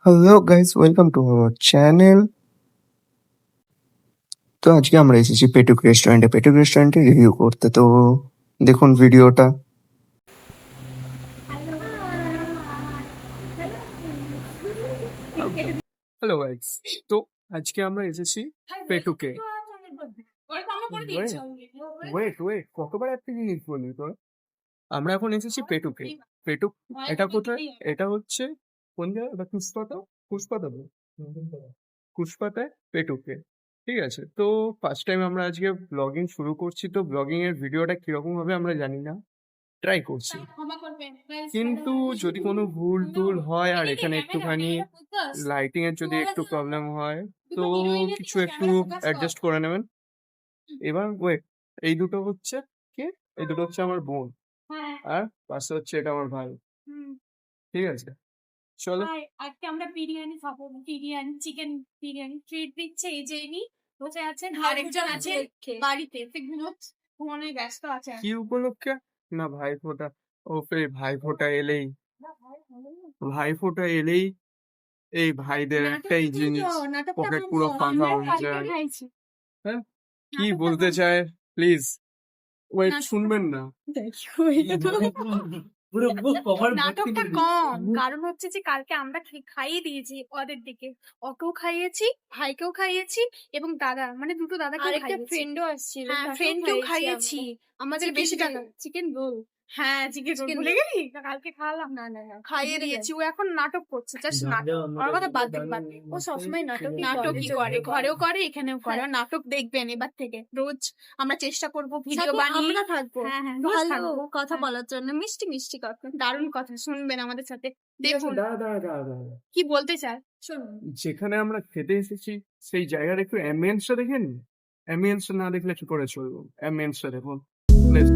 Hello guys, welcome to our channel. তো আজকে আমরা এসেছি পেটুক রেস্টুরেন্টে রিভিউ করতে। তো দেখুন ভিডিওটা। হ্যালো গাইস, তো আজকে আমরা এসেছি পেটুকে। ওয়েট কতবার একটা জিনিস বলি তো, আমরা এখন এসেছি পেটুকে। পেটুক এটা কোথায়? এটা হচ্ছে কোন জায়গা? এটা কুসপাতায় পেটুকে। ঠিক আছে, তো ফার্স্ট টাইম আমরা আজকে ব্লগিং শুরু করছি, তো ব্লগিং এর ভিডিওটা কিরকম হবে আমরা জানি না, ট্রাই করছি। কিন্তু যদি কোনো ভুল টুল হয় আর এখানে একটুখানি লাইটিং এর যদি একটু প্রবলেম হয় তো কিছু একটু অ্যাডজাস্ট করে নেবেন। এবার ওয়েট, এই দুটো হচ্ছে কে? এই দুটো হচ্ছে আমার বোন, আর পাশে হচ্ছে এটা আমার ভাই। ঠিক আছে, চলো। আজকে আমরা বিরিয়ানি খাবো, চিকেন বিরিয়ানি ট্রিট দিচ্ছে। এই যে ইনি বসে আছেন, আরেকজন আছে বাড়িতে ঘুমানোয় ব্যস্ত আছে। কি উপলক্ষে? না ভাইফোঁটা। ও ভাইফোঁটা এলেই এই ভাইদের একটাই জিনিস, পকেট পুরো ফাঁকা হয়ে যায়। হ্যাঁ, কি বলতে চায় প্লিজ ওয়েট, শুনবেন না। নাটকটা কম, কারণ হচ্ছে যে কালকে আমরা খাইয়ে দিয়েছি ওদের দিকে, ওকেও খাইয়েছি, ভাইকেও খাইয়েছি এবং দাদা মানে দুটো দাদাকে খাইয়েছি, ফ্রেন্ডও আসছিল, হ্যাঁ ফ্রেন্ডকেও খাইয়েছি। আমাদের বেশি টাকা চিকেন রোল, হ্যাঁ চিকেন রোল ভুলে গেলি? কালকে খাওয়ালাম, না খাইয়ে দিয়েছি। ও এখন নাটক করছে, জাস্ট নাটক। আমার কথা বাদ দে, ও সবসময় নাটকই করে, ঘরেও করে এখানেও করে। নাটক দেখবেন এবার থেকে রোজ। আমরা চেষ্টা করবো ভিডিও বানিয়ে আমরা থাকবো, হ্যাঁ ভালো কথা বলার জন্য, মিষ্টি মিষ্টি কথা, দারুণ কথা শুনবেন আমাদের সাথে। দেখুন কি বলতে চায় শুনুন। যেখানে আমরা খেতে এসেছি সেই জায়গার একটু অ্যাম্বিয়েন্সটা দেখেন। অ্যাম্বিয়েন্স না দেখলে কি করে চলবো? অ্যাম্বিয়েন্সটা দেখুন প্লিজ।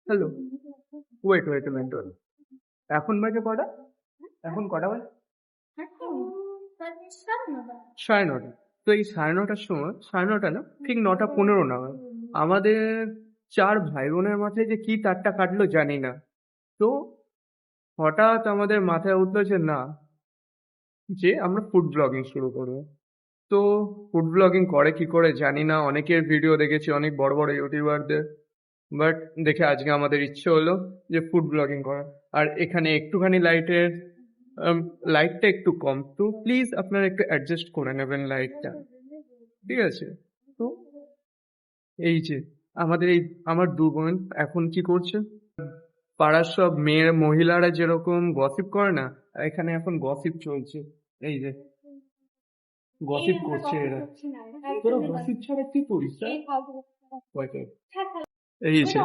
হ্যালো, ওয়েট, এখন বাজে কটা? এখন কটা বাজে? 9:30। তো এই 9:30টার সময়, 9:30 না, ঠিক 9:15 নাগাদ আমাদের 4 ভাই বোনের মাথায় যে কি তারটা কাটলো জানি না। তো হঠাৎ আমাদের মাথায় উঠলো যে না, যে আমরা ফুড ব্লগিং শুরু করবো। তো ফুড ব্লগিং করে কি করে জানি না, অনেকের ভিডিও দেখেছি, অনেক বড় বড় ইউটিউবারদের, বাট দেখে আজকে আমাদের ইচ্ছে হলো যে ফুড ব্লগিং করা। আর এখানে একটুখানি লাইটটা একটু কম, তো প্লিজ আপনারা একটু অ্যাডজাস্ট করে নেবেন লাইটটা, ঠিক আছে? তো এই যে আমার 2 বোন এখন কি করছে, পাড়ার সব মহিলারা যেরকম গসিপ করে না, এখানে এখন গসিপ চলছে। এই যে গসিপ করছে এরা। তোরা গসিপ ছাড়া কি করিস? এই যে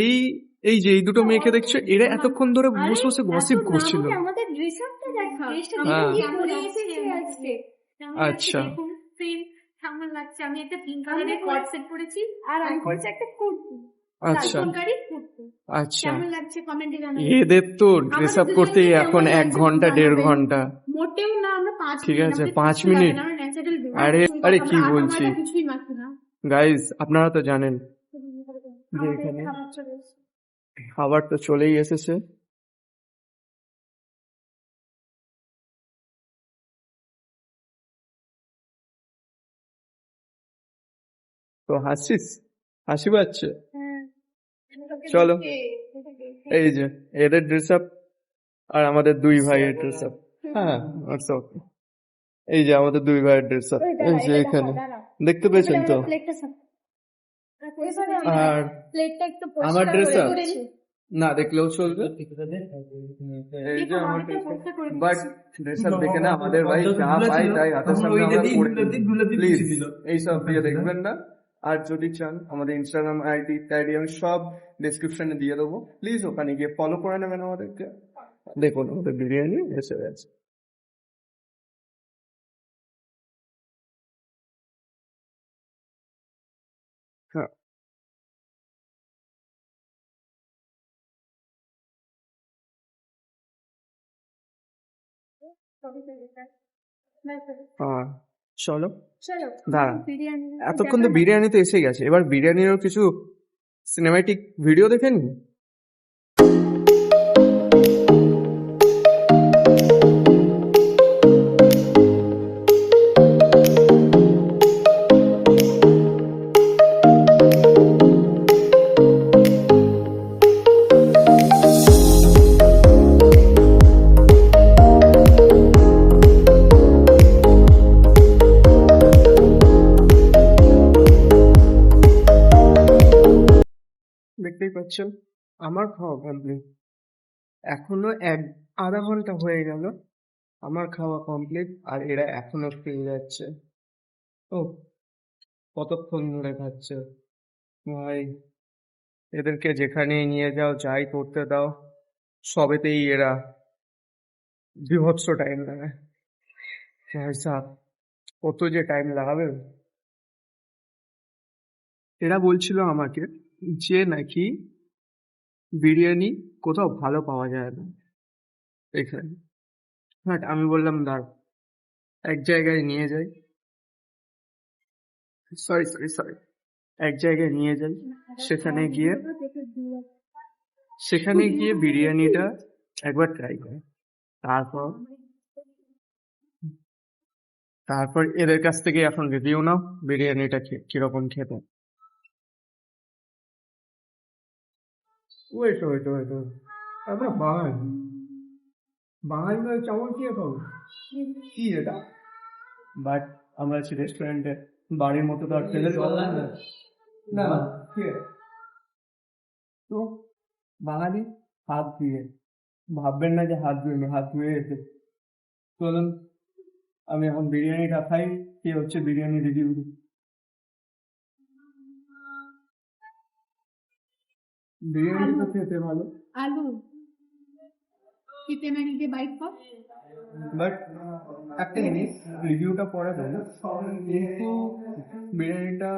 এই এই যে এই দুটো মেয়েকে দেখছো, এরা এতক্ষণ ধরে বসে বসে গসিপ করছিল। হ্যাঁ, আচ্ছা কেমন লাগছে? আমি একটা পিঙ্ক কালারের কোট সেট পরেছি আর আমি পরেছি একটা কুর্তি। আচ্ছা আচ্ছা, কেমন লাগছে কমেন্টে জানাবেন। এদের তো ড্রেস আপ করতে এখন 1 ঘন্টা 1.5 ঘন্টা। মোটেও না, আমরা 5 ঠিক আছে, 5 মিনিট। আরে কি বলছি গাইস, আপনারা তো জানেন যে এখানে খাবার তো চলেই এসেছে। তো হাসি পাচ্ছে? চলো, এই যে এদের ড্রেস আপ আর আমাদের 2 ভাইয়ের ড্রেস আপ। হ্যাঁ, এই যে আমাদের 2 ভাইয়ের ড্রেস আপ, এই যে এখানে দেখতে পেয়েছেন তো। আর আমার ড্রেস আপ না দেখলেও চলবে। এই যে আমাদের বাট ড্রেস আপ দেখে না আমাদের ভাই যা পাই তাই হাতের সামনে আমরা পড়ে প্লিজ এইসব দিয়ে দেখবেন না। আর যদি চান আমাদের ইনস্টাগ্রাম আইডি আমি সব ডেসক্রিপশনে দিয়ে দেবো, প্লিজ ওখানে গিয়ে ফলো করে নেবেন আমাদেরকে। দেখুন আমাদের বিরিয়ানি এসে গেছে। হ্যাঁ হ্যাঁ, চলো দাঁড়া, এতক্ষণ তো বিরিয়ানি তো এসে গেছে, এবার বিরিয়ানিরও কিছু সিনেম্যাটিক ভিডিও দেখে নি। দেখতেই পাচ্ছেন আমার খাওয়া কমপ্লিট, এখনো আধা ঘন্টা হয়ে গেল আমার খাওয়া কমপ্লিট, আর এরা এখনো খেয়ে যাচ্ছে। ও কতক্ষণ ধরে খাচ্ছে ভাই, এদেরকে যেখানে নিয়ে যাও যাই করতে দাও সবেতেই এরা বিভৎস টাইম লাগায়। সাহ, কত যে টাইম লাগাবে। এরা বলছিল আমাকে যে নাকি বিরিয়ানি কোথাও ভালো পাওয়া যায় না এখানে, বাট আমি বললাম দাঁড় এক জায়গায় নিয়ে যাই, সরি এক জায়গায় নিয়ে যাই, সেখানে গিয়ে বিরিয়ানিটা একবার ট্রাই করি, তারপর তারপর এদের কাছ থেকে এখন রিভিউ নাও বিরিয়ানিটা কিরকম খেতে। ওয়েট আমরা বাঙালি, বাঙালি নয় চাউল খেয়ে খাবো কি এটা? বাট আমরা আছি রেস্টুরেন্টে, বাড়ির মতো তো আর ফেলে না তো বাঙালি হাত ধুয়ে, ভাববেন না যে হাত ধুয়ে হাত ধুয়ে এসে। চলুন আমি এখন বিরিয়ানিটা খাই, কি হচ্ছে বিরিয়ানি রিভিউ। বিরিয়ানি তো খেতে ভালো, আলু কিতে নাকি বাইক কর, বাট একটা জিনিস রিভিউটা পরে দেবো, কিন্তু বিরিয়ানিটা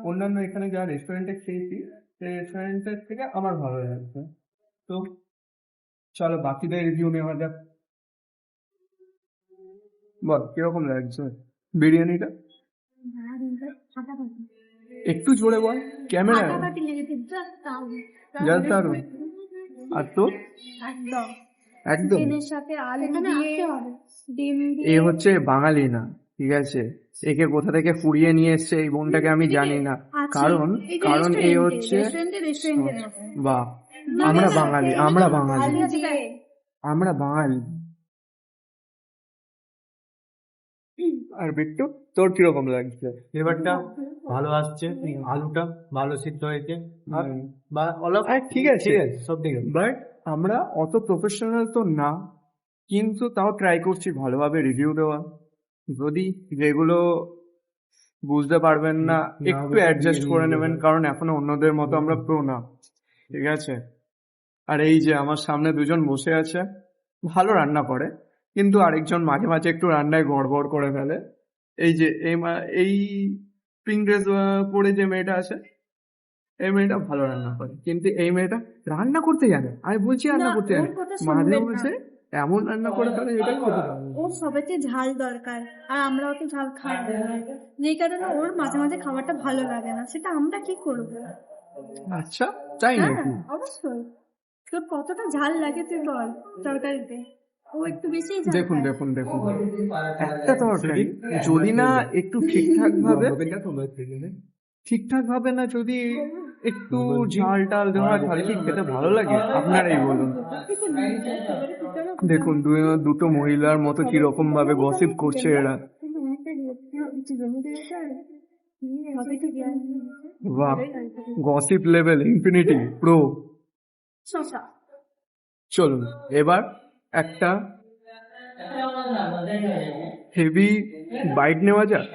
অন্যান্য এখানে যা রেস্টুরেন্টে খেয়েছি সেই রেস্টুরেন্টের থেকে আমার ভালো লাগছে। তো চলো বাকিদের রিভিউ নেওয়া যাক। বল কিরকম লাগছে বিরিয়ানিটা? একটু জোরে বল, ক্যামেরা জাস্ট দারুন। আর তো একদম সাথে আলু দিয়ে ডিম এ হচ্ছে বাঙালি না, ঠিক আছে, একে কোথা থেকে ফুরিয়ে নিয়ে এসছে এই বোনটাকে আমি জানি না, কারণ কারণ এ হচ্ছে বাহ আমরা বাঙালি, আমরা বাঙালি। আর বিট্টু তোর কিরকম লাগছে? ফ্লেভারটা ভালো আসছে, আলুটা ভালো সিদ্ধ হয়েছে, ঠিক আছে সব দিকে। বাট আমরা অত প্রফেশনাল তো না, কিন্তু তাও ট্রাই করছি ভালোভাবে রিভিউ দেওয়া। যদি যেগুলো বুঝতে পারবেন না একটু অ্যাডজাস্ট করে নেবেন, কারণ এখনো অন্যদের মতো আমরা প্রো না, ঠিক আছে। আর এই যে আমার সামনে দুজন বসে আছে, ভালো রান্না করে, কিন্তু আরেকজন মাঝে মাঝে একটু রান্নায় গড়বড় করে ফেলে। এই যে এই পিঙ্ক ড্রেস পরে যে মেয়েটা আছে, এই মেয়েটা ভালো রান্না করে, কিন্তু এই মেয়েটা রান্না করতে জানে, আমি বলছি রান্না করতে জানে, মাঝে বলছে এমন রান্না করে ফেলে যেটা খেতে পারে। ওর সবেতে ঝাল দরকার, আর আমরা অত ঝাল খাই না, যেই কারণে ওর মাঝে মাঝে খাবারটা ভালো লাগে না, সেটা আমরা কি করবো। আচ্ছা তাই নাকি? অবশ্যই, তোর কতটা ঝাল লাগে তুই বল তরকারিতে, ও একটু বেশি দেখুন একটা তরকারি যদি না একটু ঠিকঠাক ভাবে না যদি একটু ঝাল টাল দেওয়া হয় তাহলে কি খেতে ভালো লাগে? আপনারাই বলুন। দেখুন দুটো মহিলার মতো কিরকম ভাবে গসিপ করছে এরা, বাহ গসিপ লেভেল ইনফিনিটি প্রো। শসা চলুন এবার একটা হেভি বাইট নেওয়া যাক।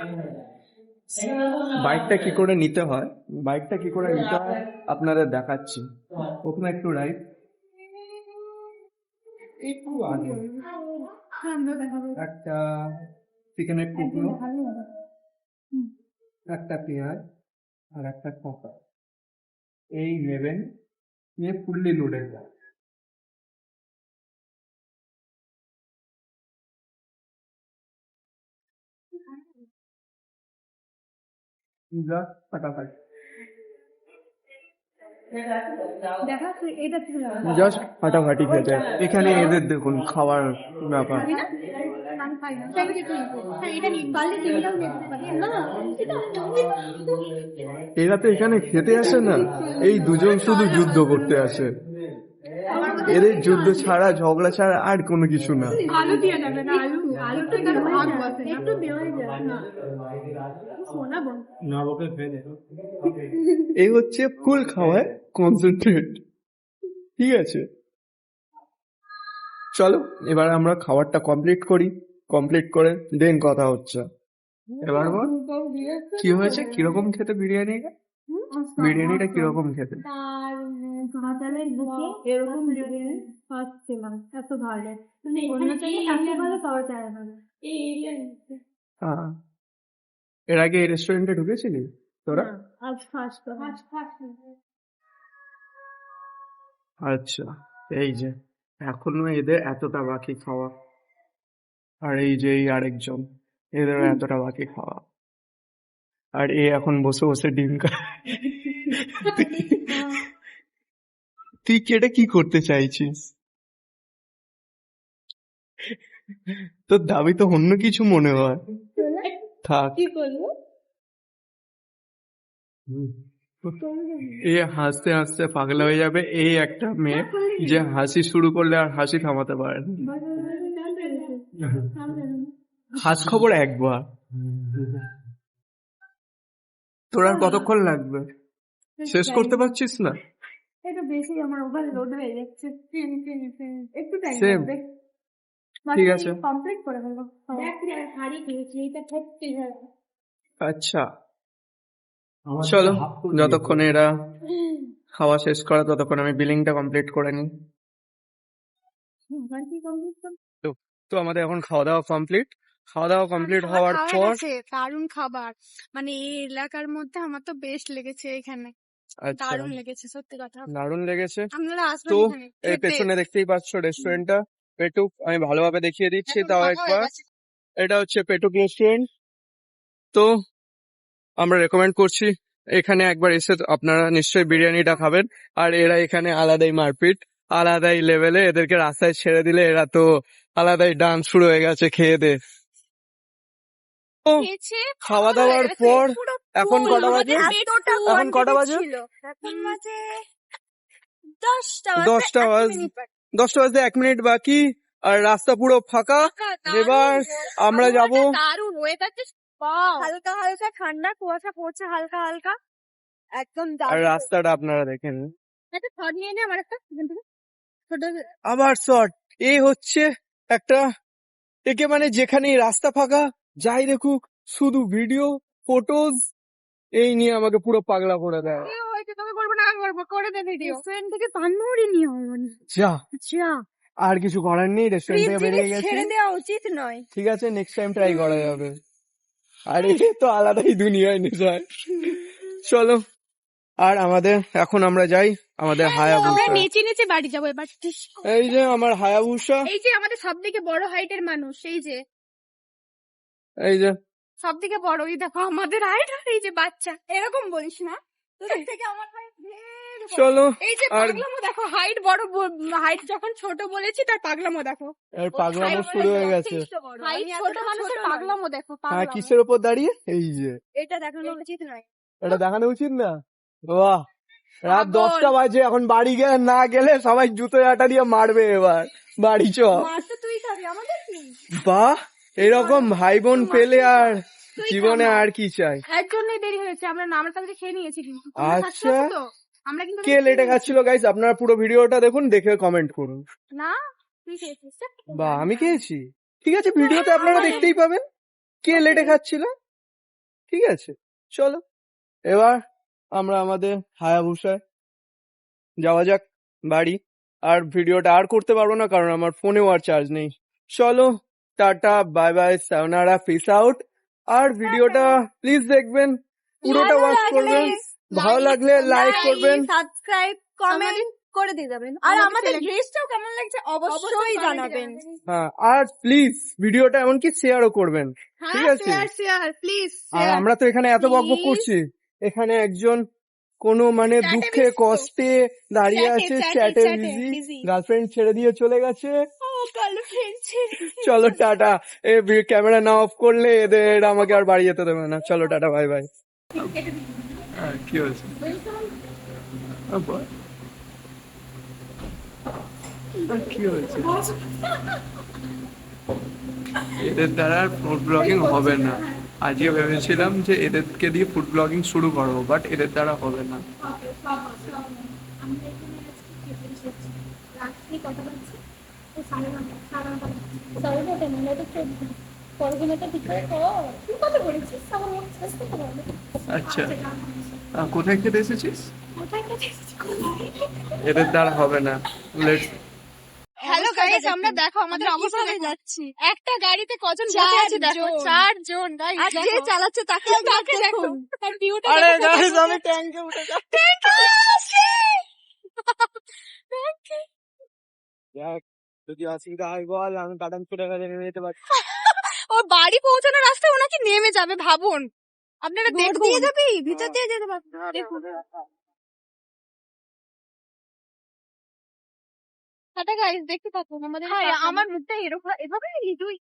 বাইকটা কি করে নিতে হয় আপনাদের দেখাচ্ছি। ওখানে একটু রাইট, একটু আগে একটা চিকেনের টুকরো, একটা পেঁয়াজ আর একটা শসা এই নেবেন, নিয়ে ফুললি লোডেড যায়। জাস্ট ফাটাফাটি, জাস্ট ফাটাফাটি খেতে। এখানে এদের দেখুন খাওয়ার ব্যাপার, এরা তো এখানে খেতে আসে না, এই দুজন শুধু যুদ্ধ করতে আসে। এদের যুদ্ধ ছাড়া, ঝগড়া ছাড়া আর কোনো কিছু না। আলু দিয়ে যাবে না, আলুটা যেন ভাগ বসে না, একটু দেওয়াই যায় না। সোনা বোন নবকে ফেলে এই হচ্ছে ফুল খাওয়ায় কনসেন্ট্রেট। ঠিক আছে, চলো এবার আমরা খাবারটা কমপ্লিট করি, কমপ্লিট করে দেন কথা হচ্ছে। এবার বল কি হয়েছে, কিরকম খেতে বিরিয়ানিটা? বিরিয়ানিটা কিরকম খেতে? আর ভাতালের বুকে এরকম বিরিয়ানি খাচ্ছিলাম, এত ভালো। অন্য জায়গায় এত ভালো পাওয়া যায় না। হ্যাঁ, এর আগে এই রেস্টুরেন্টে ঢুকেছিলি তোরা? আজ ফার্স্ট আচ্ছা, এই যে এখনো এদের এতটা বাকি খাওয়া, আর এই যে এই আরেকজন, এদের এতটা বাকি খাওয়া, আর এ এখন বসে বসে ডিম খায়। তুই কেটে কি করতে চাইছিস? তোর দাবি তো অন্য কিছু মনে হয়। থাক, কি করবো? এ হাসতে হাসতে পাগলা হয়ে যাবে। এই একটা মেয়ে যে হাসি শুরু করলে আর হাসি থামাতে পারে না। হাস খবর একবার, তোর আর কতক্ষণ লাগবে? শেষ করতে পারছিস না? একটু বেশি আমার ওভারলোড হয়ে যাচ্ছে, একটু টাইম Same. লাগবে। ঠিক আছে। কমপ্লিট করে ফেলবো। দেখ হাড়ি খেয়েছি, এটা খেতে যাবে। আচ্ছা চলো, যতক্ষণে এরা খাওয়া শেষ করে ততক্ষণ আমি বিলিংটা কমপ্লিট করে নিই। এবার কি কমপ্লিট করব? তো আমাদের এখন খাওয়া দাওয়া কমপ্লিট। খাওয়া দাওয়া কমপ্লিট হওয়ার পর দারুণ খাবার, মানে এই এলাকার মধ্যে আমার তো বেস্ট লেগেছে। এখানে আচ্ছা, দারুণ লেগেছে, সত্যি কথা। দারুণ লেগেছে। আপনারা আসবেন তো এখানে এই খেতে। পেছনে দেখতেই পাচ্ছ রেস্টুরেন্টটা পেটুক। আমি ভালোভাবে দেখিয়ে দিচ্ছি এখন তাও ফাঁকা হয়ে একবার। গেছে। এটা হচ্ছে পেটুক রেস্টুরেন্ট। তো আমরা রেকমেন্ড করছি এখানে একবার এসে আপনারা নিশ্চয়ই বিরিয়ানিটা খাবেন। আর এরা এখানে আলাদাই মারপিট, আলাদাই লেভেলে। এদেরকে রাস্তায় ছেড়ে দিলে এরা তো আলাদাই ডান্স শুরু হয়ে গেছে খেয়ে দে। তো খেয়েছে, খাওয়া হয়ে দাওয়ার গেছে, পর পুরো এখন full, কটা আমাদের বাজে? এতটা এখন কটা quantity বাজে? ছিল। এখন বাজে 10টা 10টা এক বাজে। মিনিট বাকি। 10টা বাজতে 1 মিনিট বাকি, আর রাস্তা পুরো ফাঁকা। দারুণ, এবার আমরা যাব। আবহাওয়াটা দারুণ, ওয়েদারটা হালকা হালকা ঠান্ডা, কুয়াশা পড়ছে হালকা হালকা, একদম আর দারুণ। রাস্তাটা আপনারা দেখেন। একটা শট নিয়ে নে আমার একটা এখান থেকে, ছোট। আবার শর্ট। এই হচ্ছে একটা, একে মানে যেখানেই রাস্তা ফাঁকা যাই দেখুক শুধু ভিডিও, ফটোজ, এই নিয়ে আমাকে পুরো পাগলা করে দেয়। কি হয়েছে, তুমি করবে না আমি করবো, করে দে ভিডিও। রেস্টুরেন্ট থেকে পানমুড়ি নিয়ে হবে না। যা, আচ্ছা, আর কিছু করার নেই, রেস্টুরেন্ট থেকে বেরিয়ে গেছি। ছেড়ে দেওয়া উচিত নয়। ঠিক আছে, নেক্সট টাইম ট্রাই করা যাবে। আর এ তো আলাদাই দুনিয়ায় নেশায়। চলো, আর আমাদের এখন আমরা যাই আমাদের আমরা হায়াবুসা। নেচে নেচে বাড়ি যাবো এবার। এই যে আমার হায়াবুসা, এই যে আমাদের সব থেকে বড় হাইটের মানুষ, এই যে এই যে সব থেকে বড়, এই দেখো আমাদের হাইট, এই যে বাচ্চা। এরকম বলিস না, তোদের থেকে আমার হাইট ঢের বড়। চলো। এই যে আর পাগলামো দেখো, হাইট বড়, হাইট যখন ছোট বলেছি তার পাগলামো দেখো। আর পাগলামো শুরু হয়ে গেছে। হাইট ছোট মানুষের পাগলামো দেখো, হ্যাঁ, পাগলামো। কিসের উপর দাঁড়িয়ে? এই যে এটা দেখানো উচিত নয়। এটা দেখানো উচিত না। বাহ, রাত পাগল। 10টা বাজে, এখন বাড়ি গেলে না গেলে সবাই জুতো আটা দিয়ে মারবে। এবার বাড়ি চ। মারতে তুই খাবি, আমাদের কি? বাহ, এরকম ভাই বোন পেলে আর তুই জীবনে খা না। আর কি চাই। এর জন্যই দেরি হয়েছে, আমরা নামের তাড়াতাড়ি খেয়ে নিয়েছি কিন্তু। আচ্ছা। আমরা কিন্তু কে লেটে খাচ্ছিল গাইস, আপনারা পুরো ভিডিওটা দেখুন, দেখে কমেন্ট করুন। না তুই খেয়েছিস বা আমি খেয়েছি, ঠিক আছে, ভিডিওতে আপনারা দেখতেই পাবেন কে লেটে খাচ্ছিল। ঠিক আছে, চলো এবার আমরা আমাদের হায়াবুসায় যাওয়া যাক বাড়ি। আর ভিডিওটা আর করতে পারবো না কারণ আমার ফোনেও আর চার্জ নেই। চলো, tata, bye bye, সায়োনারা, piece out. আর ভিডিওটা প্লিজ দেখবেন, পুরোটা ওয়াচ করবেন, ভালো লাগলে লাইক করবেন, সাবস্ক্রাইব কমেন্ট করে দিয়ে যাবেন। আর আমাদের ড্রেসটাও কেমন লাগছে অবশ্যই জানাবেন। হ্যাঁ, আর প্লিজ ভিডিওটা এমনকি শেয়ারও করবেন, ঠিক আছে? Share please. আর আমরা তো এখানে এত বকবক করছি, এখানে একজন কোনো মানে দুঃখে কষ্টে দাঁড়িয়ে আছে, চ্যাটে বিজি, গার্লফ্রেন্ড ছেড়ে দিয়ে চলে গেছে। চলো টাটা, ক্যামেরা না অফ করলে এদের আমাকে আর বাড়ি যেতে দেবে না। চলো টাটা, বাই বাই। কি হয়েছে? কি হয়েছে? এদের দ্বারা ফুড ব্লগিং হবে না। আজকে ভেবেছিলাম যে এদেরকে দিয়ে ফুড ব্লগিং শুরু করবো, বাট এদের দ্বারা হবে না। আচ্ছা, কোথায় খেতে এসেছিস? এদের দ্বারা হবে না। লেটস হ্যালো গাইস, আমরা দেখো আমাদের অবস্থা কিভাবে যাচ্ছি। একটা গাড়িতে কজন বসে আছে দেখো, 4 জন গাইস। আর যে চালাচ্ছে তাকে তাকে দেখো, তার ভিউটা আরে দেখো। গাইস, আমি ট্যাঙ্কে উঠে যাচ্ছি। যদি অসুবিধা হয় বল, আমি কাটান ছুটে গেলে নেমে যেতে পারি। ও বাড়ি পৌঁছানোর রাস্তায় ওনাকে নেমে যাবে, ভাবুন আপনারা রোড দেখুন। দিয়ে যাবি, ভিতর দিয়ে যেতে পারবি। দেখুন টাটা গাইস, দেখতে থাকুন আমাদের। আমার মুখটা এরকম এভাবে তুই